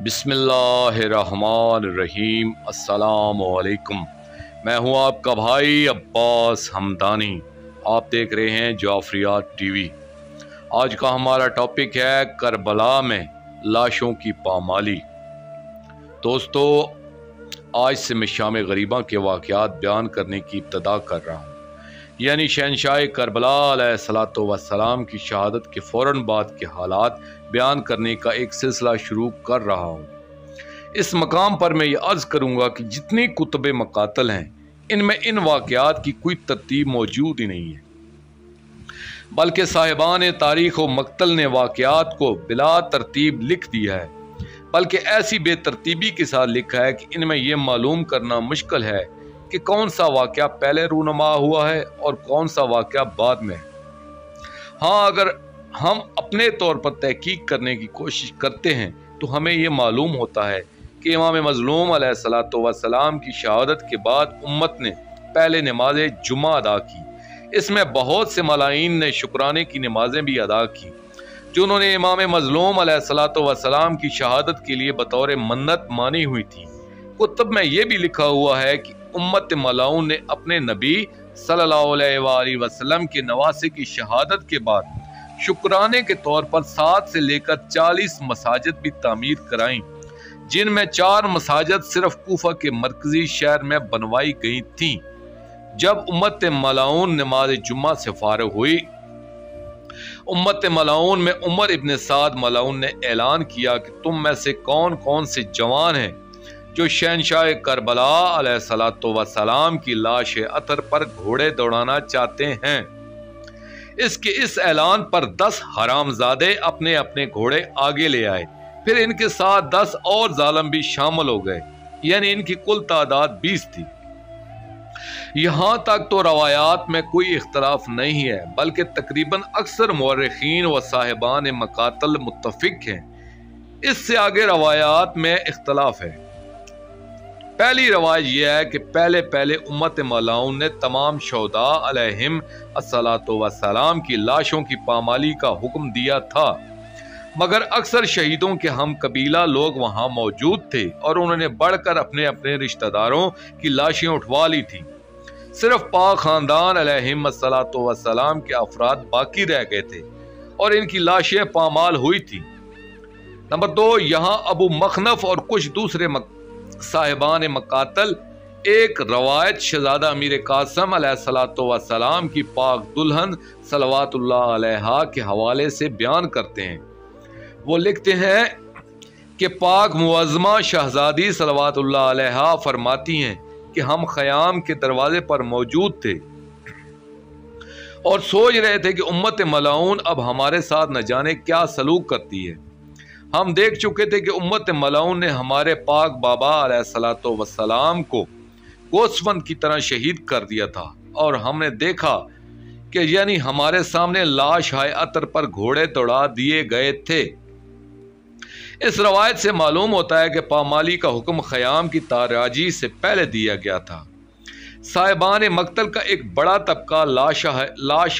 बिस्मिल्लाहिर्रहमानिर्रहीम। अस्सलामुअलैकुम। मैं हूं आपका भाई अब्बास हमदानी। आप देख रहे हैं जाफरियात टीवी। आज का हमारा टॉपिक है करबला में लाशों की पामाली। दोस्तों, आज से मैं शाम गरीबा के वाक़यात बयान करने की इब्तदा कर रहा हूँ, यानी शहनशाह करबला अलैहिस्सलातु वस्सलाम की शहादत के फ़ौरन बाद के हालात बयान करने का एक सिलसिला शुरू कर रहा हूँ। इस मकाम पर मैं ये अर्ज़ करूँगा कि जितनी कुतुब मकातल हैं, इनमें इन वाक़यात की कोई तरतीब मौजूद ही नहीं है, बल्कि साहिबान तारीख़ व मक्तल ने वाक़यात को बिला तरतीब लिख दिया है, बल्कि ऐसी बेतरतीबी के साथ लिखा है कि इनमें यह मालूम करना मुश्किल है कि कौन सा वाक़या पहले रूनुमा हुआ है और कौन सा वाक़या बाद में है। हाँ, अगर हम अपने तौर पर तहकीक करने की कोशिश करते हैं तो हमें ये मालूम होता है कि इमाम मज़लूम अलैहिस्सलातु वस्सलाम की शहादत के बाद उम्मत ने पहले नमाज जुमा अदा की। इसमें बहुत से मलाइन ने शुक्राने की नमाजें भी अदा की जो उन्होंने इमाम मज़लूम अलैहिस्सलातु वस्सलाम की शहादत के लिए बतौर मन्नत मानी हुई थी। कुतुब में यह भी लिखा हुआ है कि उम्मत मलाउन ने अपने नबी सल्लल्लाहु अलैहि वसल्लम के नवासे की शहादत के बाद शुक्राने के तौर पर 7 से लेकर 40 मसाजिद भी तामीर कराईं, जिनमें 4 मसाजिद सिर्फ कूफा के मरकजी शहर में बनवाई गई थीं। जब उम्मत मलाउन नमाज जुम्मा से फारिग हुई, उम्मत मलाउन में उमर इब्न साद मलाउन ने ऐलान किया कि तुम में से कौन कौन से जवान हैं जो शहनशाह करबला अलैहिस्सलातु वस्सलाम की लाश अतर पर घोड़े दौड़ाना चाहते हैं। इसके इस ऐलान पर 10 हरामजादे अपने अपने घोड़े आगे ले आए। फिर इनके साथ 10 और जालिम भी शामिल हो गए, यानी इनकी कुल तादाद 20 थी। यहाँ तक तो रवायात में कोई इख्तलाफ नहीं है, बल्कि तकरीबन अक्सर मुअर्रिखीन व साहिबान मकातल मुत्तफिक हैं। इससे आगे रवायात में इख्तलाफ है। पहली रवायत यह है कि पहले उम्मत मलाउन ने तमाम शोहदा अलैहिम अस्सलातु वस्सलाम की लाशों की पामाली का हुक्म दिया था, मगर अक्सर शहीदों के हम कबीला लोग वहां मौजूद थे और उन्होंने बढ़कर अपने अपने रिश्तेदारों की लाशें उठवा ली थी। सिर्फ पाक खानदान अलैहिम अस्सलातु वस्सलाम के अफराद बाकी रह गए थे और इनकी लाशें पामाल हुई थी। नंबर 2, यहाँ अबू मखनफ और कुछ दूसरे साहिबान मकातल एक रवायत शहजादा अमीर कासम अलैहिस्सलातु वस्सलाम की पाक दुल्हन सलवातुल्लाह अलैहा के हवाले से बयान करते हैं। वो लिखते हैं कि पाक मुअज़्ज़मा शहजादी सलवातुल्लाह अलैहा फरमाती हैं कि हम ख़याम के दरवाजे पर मौजूद थे और सोच रहे थे कि उम्मत मलाउन अब हमारे साथ न जाने क्या सलूक करती है। हम देख चुके थे कि उम्मत मलाउन ने हमारे पाक बाबा अलैहिस्सलातु वस्सलाम को गोस्फन की तरह शहीद कर दिया था और हमने देखा कि यानी हमारे सामने लाश हाय अतर पर घोड़े दौड़ा दिए गए थे। इस रवायत से मालूम होता है कि पामाली का हुक्म ख़याम की ताराजी से पहले दिया गया था। साहिबान मक्तल का एक बड़ा तबका लाश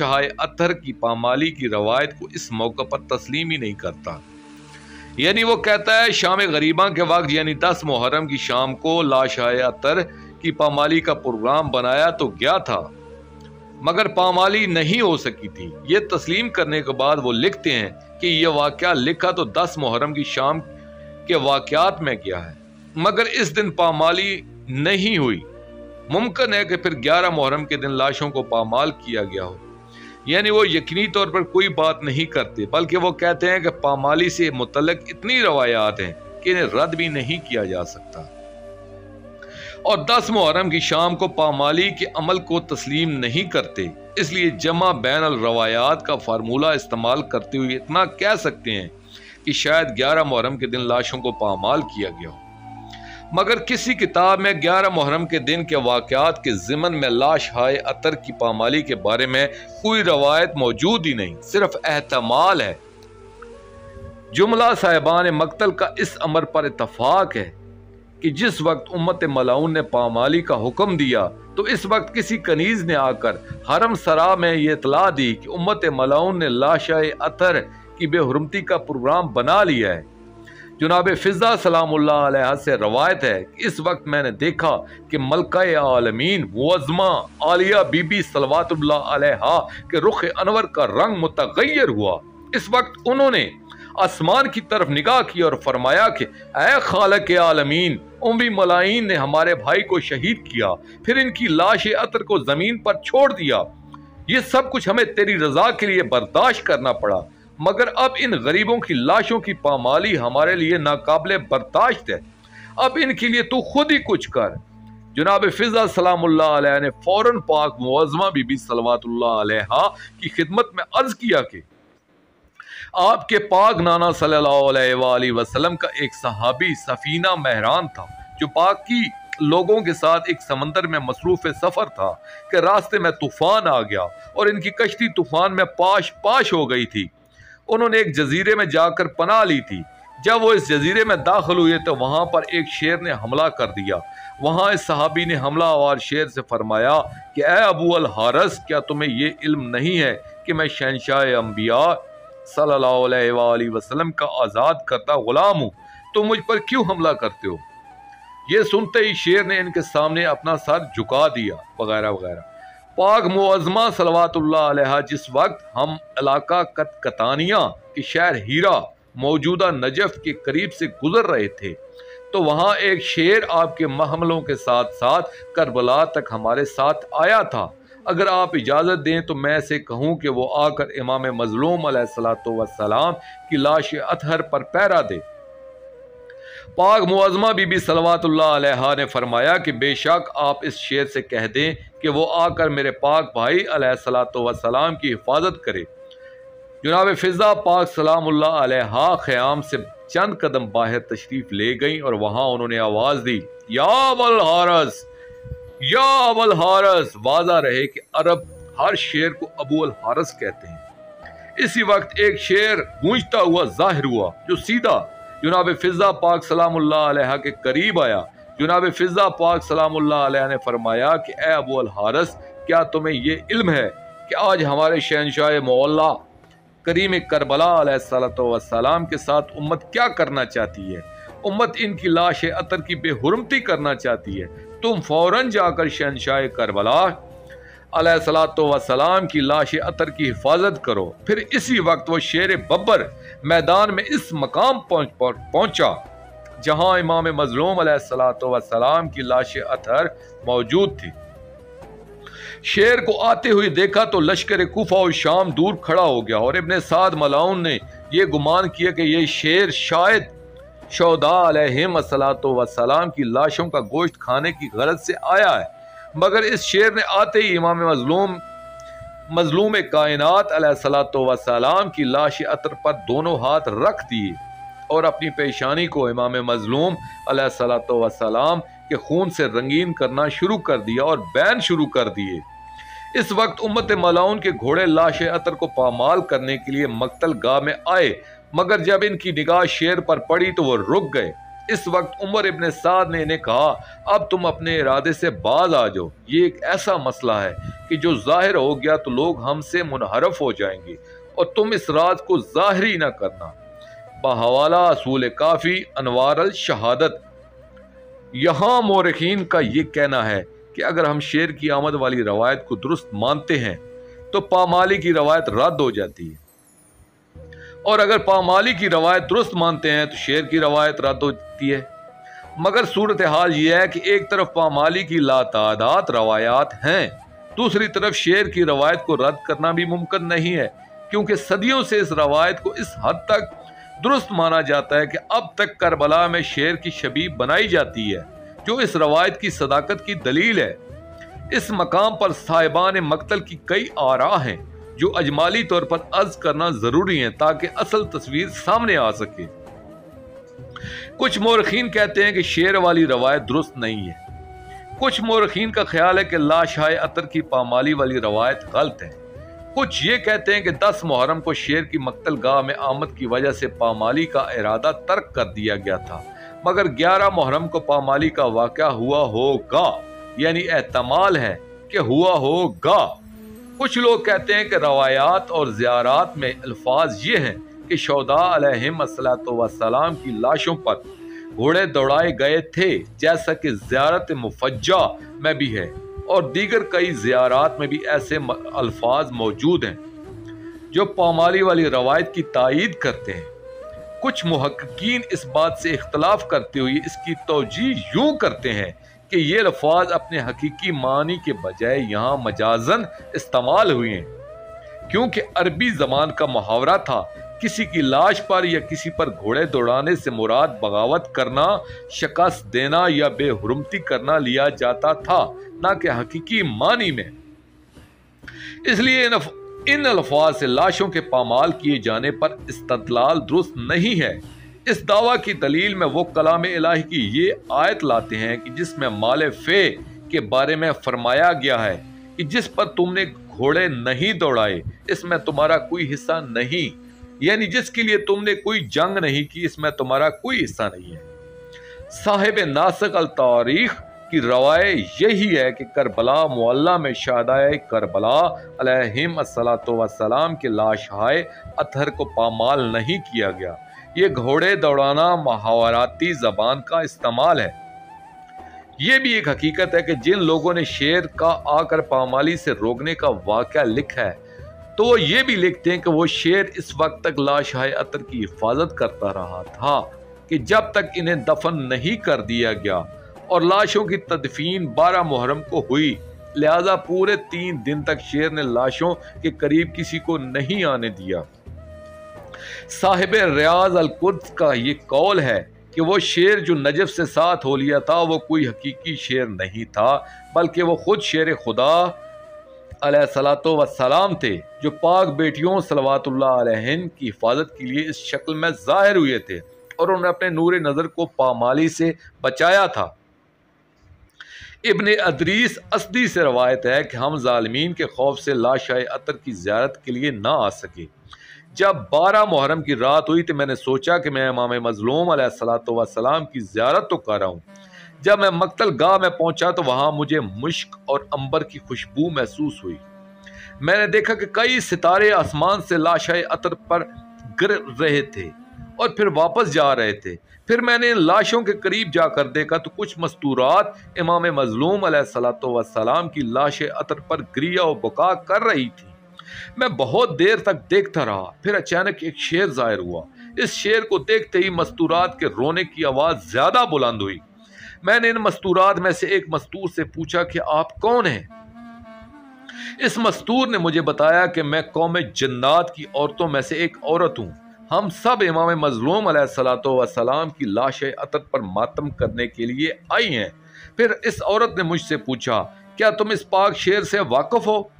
हाय अतर की पामाली की रवायत को इस मौके पर तस्लीम ही नहीं करता, यानी वो कहता है शाम गरीबा के वक्त यानी 10 मुहर्रम की शाम को लाशाए अतर की पामाली का प्रोग्राम बनाया तो गया था, मगर पामाली नहीं हो सकी थी। ये तस्लीम करने के बाद वो लिखते हैं कि यह वाक़या लिखा तो 10 मुहर्रम की शाम के वाक़यात में गया है, मगर इस दिन पामाली नहीं हुई। मुमकिन है कि फिर 11 मुहर्रम के दिन लाशों को पामाल किया गया हो, यानी वो यकीनी तौर पर कोई बात नहीं करते, बल्कि वो कहते हैं कि पामाली से मुतल्लिक इतनी रवायात हैं कि इन्हें रद्द भी नहीं किया जा सकता और 10 मुहर्रम की शाम को पामाली के अमल को तस्लीम नहीं करते। इसलिए जमा बैन अल रवायात का फार्मूला इस्तेमाल करते हुए इतना कह सकते हैं कि शायद 11 मुहर्रम के दिन लाशों को पामाल किया गया हो, मगर किसी किताब में 11 मुहर्रम के दिन के वाक़यात के ज़िमन में लाश हाय अतर की पामाली के बारे में कोई रवायत मौजूद ही नहीं, सिर्फ एहतमाल है। जुमला साहिबान मक्तल का इस अमर पर इत्तफाक है कि जिस वक्त उम्मत मलाउन ने पामाली का हुक्म दिया तो इस वक्त किसी कनीज़ ने आकर हरम सरा में ये इतला दी कि उम्मत मलाउन ने लाशाए अतर की बेहुरमती का प्रोग्राम बना लिया है, जनाब फिजा सलामुल्लाह अलैहा से रवायत है कि इस वक्त मैंने देखा कि मलका आलमीन मुअज़्ज़मा आलिया बीबी सलवातुल्लाह अलैहा के रुख अनवर का रंग मुतगय्यर हुआ। इस वक्त उन्होंने आसमान की तरफ निगाह की और फरमाया कि ऐ खालिक आलमीन, उम्मी मलाइन ने हमारे भाई को शहीद किया, फिर इनकी लाश अतर को जमीन पर छोड़ दिया। ये सब कुछ हमें तेरी रजा के लिए बर्दाश्त करना पड़ा, मगर अब इन गरीबों की लाशों की पामाली हमारे लिए नाकाबिले बर्दाश्त है। अब इनके लिए तू खुद ही कुछ कर। जनाब फिजा सलामुल्लाह अलैहा ने फौरन पाक मुअज़्ज़मा बीबी सलवातुल्लाह अलैहा की खिदमत में अर्ज किया कि आपके पाक नाना सल्लल्लाहु अलैहि वसल्लम का एक सहाबी सफीना महरान था, जो बाकी लोगों के साथ एक समंदर में मसरूफ सफर था कि रास्ते में तूफान आ गया और इनकी कश्ती तूफान में पाश पाश हो गई थी। उन्होंने एक जजीरे में जाकर पनाह ली थी। जब वो इस जजीरे में दाखिल हुए तो वहां पर एक शेर ने हमला कर दिया। वहां इस सहाबी ने हमला आवर शेर से फरमाया कि ए अबू अल हारस, क्या तुम्हें ये इल्म नहीं है कि मैं शहंशाह अंबिया सल्लल्लाहु अलैहि वसल्लम का आज़ाद करता गुलाम हूँ, तो मुझ पर क्यों हमला करते हो? ये सुनते ही शेर ने इनके सामने अपना सर झुका दिया वगैरह वगैरह। पाक मुअज़्ज़मा सलवातुल्लाह अलैहा जिस वक्त हम इलाका कतानिया के शहर हीरा मौजूदा नजफ के करीब से गुजर रहे थे, तो वहाँ एक शेर आपके महमलों के साथ साथ करबला तक हमारे साथ आया था। अगर आप इजाज़त दें तो मैं से कहूँ कि वो आकर इमाम मज़लूम अलैहिस्सलातु वस्सलाम की लाश अतहर पर पहरा दे। पाक मुअज़्ज़मा बीबी सलवातुल्लाह अलैहा ने फरमाया कि बेशक आप इस शेर से कह दें कि वो आकर मेरे पाक भाई अलैहिस्सलातु वस्सलाम की हिफाजत करे। जनाब फिजा पाक सलामुल्लाह अलैहा ख़याम से चंद कदम बाहर तशरीफ़ ले गई और वहाँ उन्होंने आवाज़ दी, या अबल हारस, या अबल हारस। वाज़ा रहे कि अरब हर शेर को अबू अल हारस कहते हैं। इसी वक्त एक शेर गूंजता हुआ ज़ाहिर हुआ, जो सीधा जनाब फिजा पाक सलामुल्लाह अलैहा के करीब आया। जनाब फिजा पाक सलामुल्लाह अलैहा ने फरमाया कि ए अबू अल हारस, क्या तुम्हें ये इल्म है कि आज हमारे शहंशाह मौला करीम करबला अलैहिस्सलातु वस्सलाम के साथ उम्मत क्या करना चाहती है? उम्मत इनकी लाश अतर की बेहुरमती करना चाहती है। तुम फौरन जाकर शहंशाह करबला अलैहिस्सलातु वस्सलाम की लाश अतर की हिफाजत करो। फिर इसी वक्त वो शेर बब्बर मैदान में इस मकाम पहुंचा जहां इमाम मज़लूम अलैहिस्सलातु वस्सलाम की लाश अतर मौजूद थी। शेर को आते हुए देखा तो लश्कर कूफा और शाम दूर खड़ा हो गया और इब्ने साद मलाउन ने यह गुमान किया कि यह शेर शायद शौदा अलैहिस्सलातु वस्सलाम की लाशों का गोश्त खाने की गरज से आया है। मगर इस शेर ने आते ही इमाम मज़लूम कायनात अलैहिस्सलातु वस्सलाम की लाश अतर पर दोनों हाथ रख दिए और अपनी पेशानी को इमाम मज़लूम अलैहिस्सलातु वस्सलाम के खून से रंगीन करना शुरू कर दिया और बैन शुरू कर दिए। इस वक्त उम्मत मलाउन के घोड़े लाश अतर को पामाल करने के लिए मक्तल गाह में आए, मगर जब इनकी निगाह शेर पर पड़ी तो वो रुक गए। इस वक्त उमर इब्ने साद ने इन्हें कहा, अब तुम अपने इरादे से बाज आ जाओ। ये एक ऐसा मसला है कि जो जाहिर हो गया तो लोग हमसे मुनहरफ हो जाएंगे और तुम इस राज को जाहिर ही ना करना। बहवाला असूल काफ़ी अनवार अल शहादत। यहाँ मोरखीन का ये कहना है कि अगर हम शेर की आमद वाली रवायत को दुरुस्त मानते हैं तो पामाली की रवायत रद्द हो जाती है, और अगर पामाली की रवायत दुरुस्त मानते हैं तो शेर की रवायत रद्द होती है। मगर सूरत हाल ये है कि एक तरफ पामाली की लातादाद रवायात हैं, दूसरी तरफ शेर की रवायत को रद्द करना भी मुमकिन नहीं है, क्योंकि सदियों से इस रवायत को इस हद तक दुरुस्त माना जाता है कि अब तक करबला में शेर की शबीह बनाई जाती है, जो इस रवायत की सदाकत की दलील है। इस मकाम पर साहिबान मक्तल की कई आरा हैं जो अजमाली तौर पर अर्ज करना जरूरी है ताकि असल तस्वीर सामने आ सके। कुछ मोरखीन कहते हैं कि शेर वाली रवायत दुरुस्त नहीं है। कुछ मोरखीन का ख्याल है कि लाशाए अतर की पामाली वाली रवायत गलत है। कुछ ये कहते हैं कि 10 मुहर्रम को शेर की मक्तल गाह में आमद की वजह से पामाली का इरादा तर्क कर दिया गया था, मगर 11 मुहर्रम को पामाली का वाक़या हुआ होगा, यानी एहतमाल है कि हुआ होगा। कुछ लोग कहते हैं कि रवायात और ज़ियारात में अल्फाज ये हैं कि शौदा अलैहिम अस्सलातु वस्सलाम की लाशों पर घोड़े दौड़ाए गए थे, जैसा कि ज़ियारत मुफज्जा में भी है और दीगर कई ज़ियारात में भी ऐसे अल्फाज मौजूद हैं जो पामाली वाली रवायत की तायीद करते हैं। कुछ मुहक्किकीन इस बात से इख्तलाफ करते हुए इसकी तौजीह यूँ करते हैं कि ये अल्फाज अपने हकीकी मानी के बजाय यहाँ मजाजन इस्तेमाल हुए हैं, क्योंकि अरबी ज़बान का मुहावरा था, किसी की लाश पर या किसी पर घोड़े दौड़ाने से मुराद बगावत करना, शिकस्त देना या बेहुरमती करना लिया जाता था, ना कि हकीकी मानी में। इसलिए इन अल्फाज से लाशों के पामाल किए जाने पर इस्तदलाल दुरुस्त नहीं है। इस दावा की दलील में वो कलाम इलाही की ये आयत लाते हैं कि जिसमें माल फे के बारे में फरमाया गया है कि जिस पर तुमने घोड़े नहीं दौड़ाए इसमें तुम्हारा कोई हिस्सा नहीं, यानी जिसके लिए तुमने कोई जंग नहीं की इसमें तुम्हारा कोई हिस्सा नहीं है। साहिब नासिक अल तारीख की रवायत यही है कि करबला मुअल्ला में शहदाए करबला अलैहिम अस्सलातु वस्सलाम के लाशहाए अतहर को पामाल नहीं किया गया। ये घोड़े दौड़ाना मुहावराती ज़बान का इस्तेमाल है। ये भी एक हकीकत है कि जिन लोगों ने शेर का आकर पामाली से रोकने का वाक़या लिखा है तो वो ये भी लिखते हैं कि वो शेर इस वक्त तक लाशहाए अतर की हिफाजत करता रहा था कि जब तक इन्हें दफन नहीं कर दिया गया, और लाशों की तदफीन 12 मुहर्रम को हुई, लिहाजा पूरे 3 दिन तक शेर ने लाशों के करीब किसी को नहीं आने दिया। साहिब रियाज अल कुद्स का ये कौल है कि वो शेर जो नजफ से साथ हो लिया था वो कोई हकीकी शेर नहीं था, बल्कि वो खुद शेर खुदा अलैहिस्सलातु वस्सलाम थे, जो पाक बेटियों सलवातुल्लाह अलैहिन की हिफाजत के लिए इस शक्ल में ज़ाहिर हुए थे और उन्होंने अपने नूर नज़र को पामाली से बचाया था। इब्ने अदरीस अस्दी से रवायत है कि हम ज़ालिमीन के खौफ से लाशाए अतर की ज़ियारत के लिए ना आ सके। जब 12 मुहर्रम की रात हुई तो मैंने सोचा कि मैं इमाम मज़लूम अलैहिस्सलातु वस्सलाम की ज़ियारत तो कर रहा हूँ। जब मैं मक्तल गाह में पहुंचा तो वहां मुझे मुश्क और अंबर की खुशबू महसूस हुई। मैंने देखा कि कई सितारे आसमान से लाशाए अतर पर गिर रहे थे और फिर वापस जा रहे थे। फिर मैंने इन लाशों के करीब जाकर देखा तो कुछ मस्तूरात इमाम मज़लूम अलैहिस्सलातु वस्सलाम की लाश अतर पर गिरिया और बुका कर रही थी। मैं बहुत देर तक देखता रहा, फिर अचानक एक शेर ज़ाहिर हुआ। इस शेर को देखते ही मस्तूरात के रोने की आवाज़ ज़्यादा बुलंद हुई। मैंने इन मस्तूरात में से एक मस्तूर से पूछा कि आप कौन हैं? इस मस्तूर ने मुझे बताया कि मैं कौम जन्नात की औरतों में से एक औरत हूँ। हम सब इमाम मज़लूम अलैहिस्सलातु वस्सलाम की लाश अतर पर मातम करने के लिए आई हैं। फिर इस औरत ने मुझसे पूछा, क्या तुम इस पाक शेर से वाकिफ हो?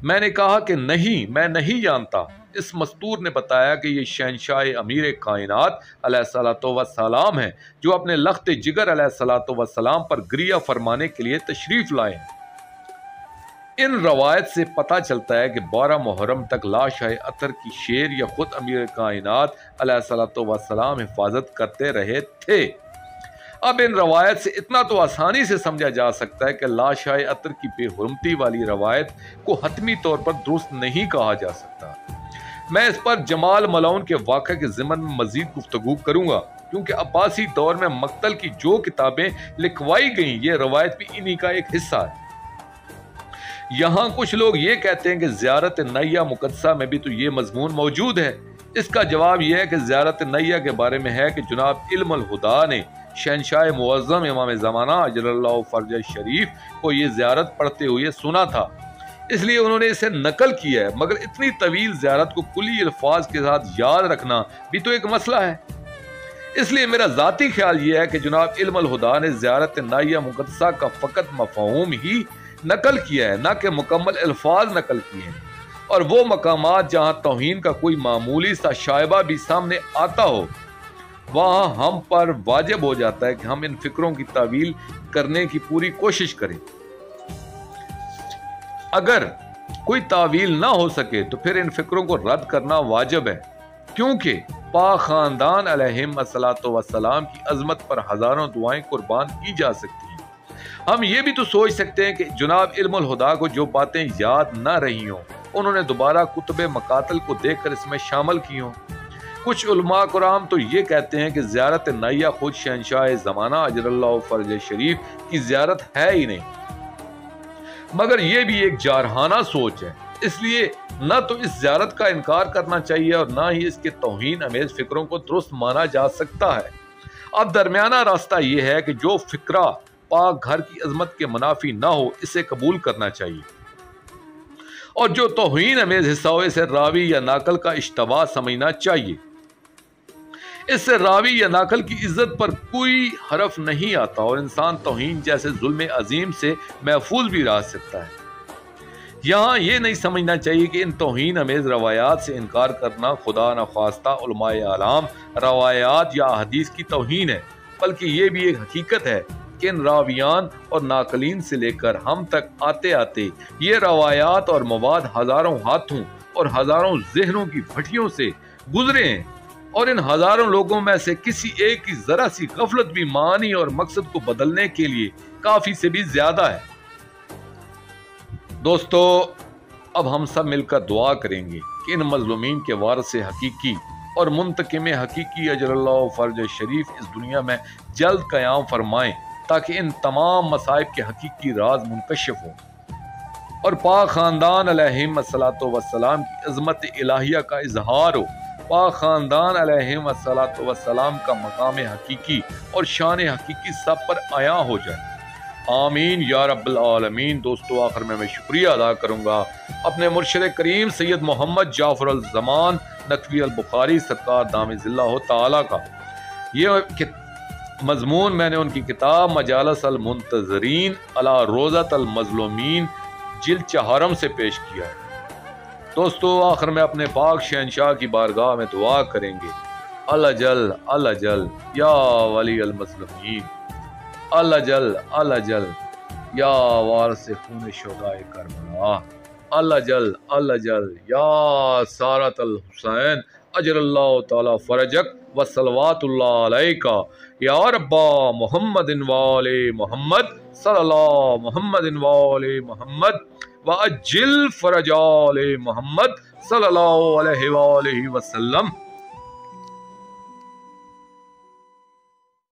मैंने कहा कि नहीं, मैं नहीं जानता। इस मस्तूर ने बताया कि ये शहंशाह अमीर कायनात अलैहिस्सलातु वस्सलाम है, जो अपने लख्त जिगर अलैहिस्सलातु वस्सलाम पर गिरिया फरमाने के लिए तशरीफ लाए हैं। इन रवायत से पता चलता है कि 12 मुहर्रम तक लाशाए अतर की शेर या खुद अमीर कायनात अलैहिस्सलातु वस्सलाम हिफाजत करते रहे थे। अब इन रवायत से इतना तो आसानी से समझा जा सकता है कि लाशाए अतर की बेहुरमती वाली रवायत को हतमी तौर पर दुरुस्त नहीं कहा जा सकता। मैं इस पर जमाल मलौन के वाक़े के ज़िमन में मज़ीद गुफ्तगू करूँगा, क्योंकि अब्बासी दौर में मक्तल की जो किताबें लिखवाई गईं ये रवायत भी इन्हीं का एक हिस्सा है। यहाँ कुछ लोग ये कहते हैं कि ज़ियारत नैया मुक़द्दसा में भी तो ये मज़मून मौजूद है। इसका जवाब यह है कि ज़ियारत नैया के बारे में है कि जनाब इल्मुल हुदा ने शहंशाह मुअज़्ज़म इमाम ज़माना अजलल्लाहु फ़रज शरीफ को ये ज़ियारत पढ़ते हुए सुना था, इसलिए उन्होंने इसे नकल किया है। मगर इतनी तवील ज़ियारत को कुली अल्फाज के साथ याद रखना भी तो एक मसला है। इसलिए मेरा ज़ाती ख्याल यह है कि जनाब इल्मुल हुदा ने ज़ियारत नैया मुक़द्दसा का फ़कत मफ़हूम ही नकल किया है, ना कि मुकम्मल अल्फाज नकल किए हैं। और वो मकामात जहाँ तौहीन का कोई मामूली सा शायबा भी सामने आता हो, वहाँ हम पर वाजिब हो जाता है कि हम इन फिक्रों की तावील करने की पूरी कोशिश करें। अगर कोई तावील ना हो सके तो फिर इन फिक्रों को रद्द करना वाजिब है, क्योंकि पाक खानदान अलैहिम अस्सलातु वस्सलाम की अजमत पर हजारों दुआएं कुर्बान की जा सकती हैं। हम ये भी तो सोच सकते हैं कि जनाब इल्मुल हुदा को जो बातें याद ना रही हों انہوں نے دوبارہ کتب مقاتل کو دیکھ کر اس میں شامل کی ہوں۔ کچھ علماء کرام تو یہ کہتے ہیں کہ زیارت نعیہ خود شہنشاہ زمانہ اجر اللہ فرج شریف کی زیارت ہے ہی نہیں، مگر یہ بھی ایک جارحانہ سوچ ہے، اس لیے نہ تو اس زیارت کا انکار کرنا چاہیے اور نہ ہی اس کے توہین امیز فکروں کو درست مانا جا سکتا ہے۔ اب درمیانہ راستہ یہ ہے کہ جو فکرہ پاک گھر کی عظمت کے منافی نہ ہو اسے قبول کرنا چاہیے، اور جو توہین امیز حصہ ہو اسے راوی یا ناقل کا اشتباہ سمجھنا چاہیے۔ اس سے راوی یا ناقل کی عزت پر کوئی حرف نہیں آتا اور انسان توہین جیسے ظلم عظیم سے محفوظ بھی رہ سکتا ہے۔ یہاں یہ نہیں سمجھنا چاہیے کہ ان توہین امیز روایات سے انکار کرنا خدا نخواستہ علماء اعلام روایات یا حدیث کی توہین ہے، بلکہ یہ بھی ایک حقیقت ہے کہ ان راویان اور ناقلین سے لے کر ہم تک آتے آتے یہ روایات اور مواد ہزاروں ہاتھوں اور ہزاروں ذہنوں کی بھٹیوں سے گزرے ہیں، اور ان ہزاروں لوگوں میں سے کسی ایک کی ذرا سی غفلت بھی معنی اور مقصد کو بدلنے کے لیے کافی سے بھی زیادہ ہے۔ دوستو، اب ہم سب مل کر دعا کریں گے کہ ان مظلومین کے وارث حقیقی اور منتقم حقیقی اجر اللہ فرج شریف اس دنیا میں جلد قیام فرمائیں، تاکہ ان تمام مصائب کے حقیقی راز منکشف ہوں اور پاک خاندان علیہم الصلاۃ والسلام کی عظمت الہیہ کا اظہار ہو، پاک خاندان علیہم الصلاۃ والسلام کا مقام حقیقی اور شان حقیقی سب پر عیاں ہو جائے۔ آمین یا رب العالمین۔ دوستو، آخر میں شکریہ ادا کروں گا اپنے مرشد کریم سید محمد جعفر الزمان نقوی البخاری سرکار دامِ ظلہ تعالی کا۔ یہ مضمون میں نے ان کی کتاب مجالس المنتظرین علی روضۃ المظلومین جلد 4 سے پیش کیا ہے۔ دوستو، آخر میں اپنے پاک شہنشاہ کی بارگاہ میں دعا کریں گے، اللہ جل یا ولی المظلومین، اللہ جل یا وارث خون شہدائے کربلا، اللہ جل یا سارت الحسین اجر اللہ تعالی فرجک وصلوات اللہ علیکہ یا ربا محمد وآل محمد صلی اللہ محمد وآل محمد وعجل فرج آل محمد صلی اللہ علیہ وآلہ وسلم۔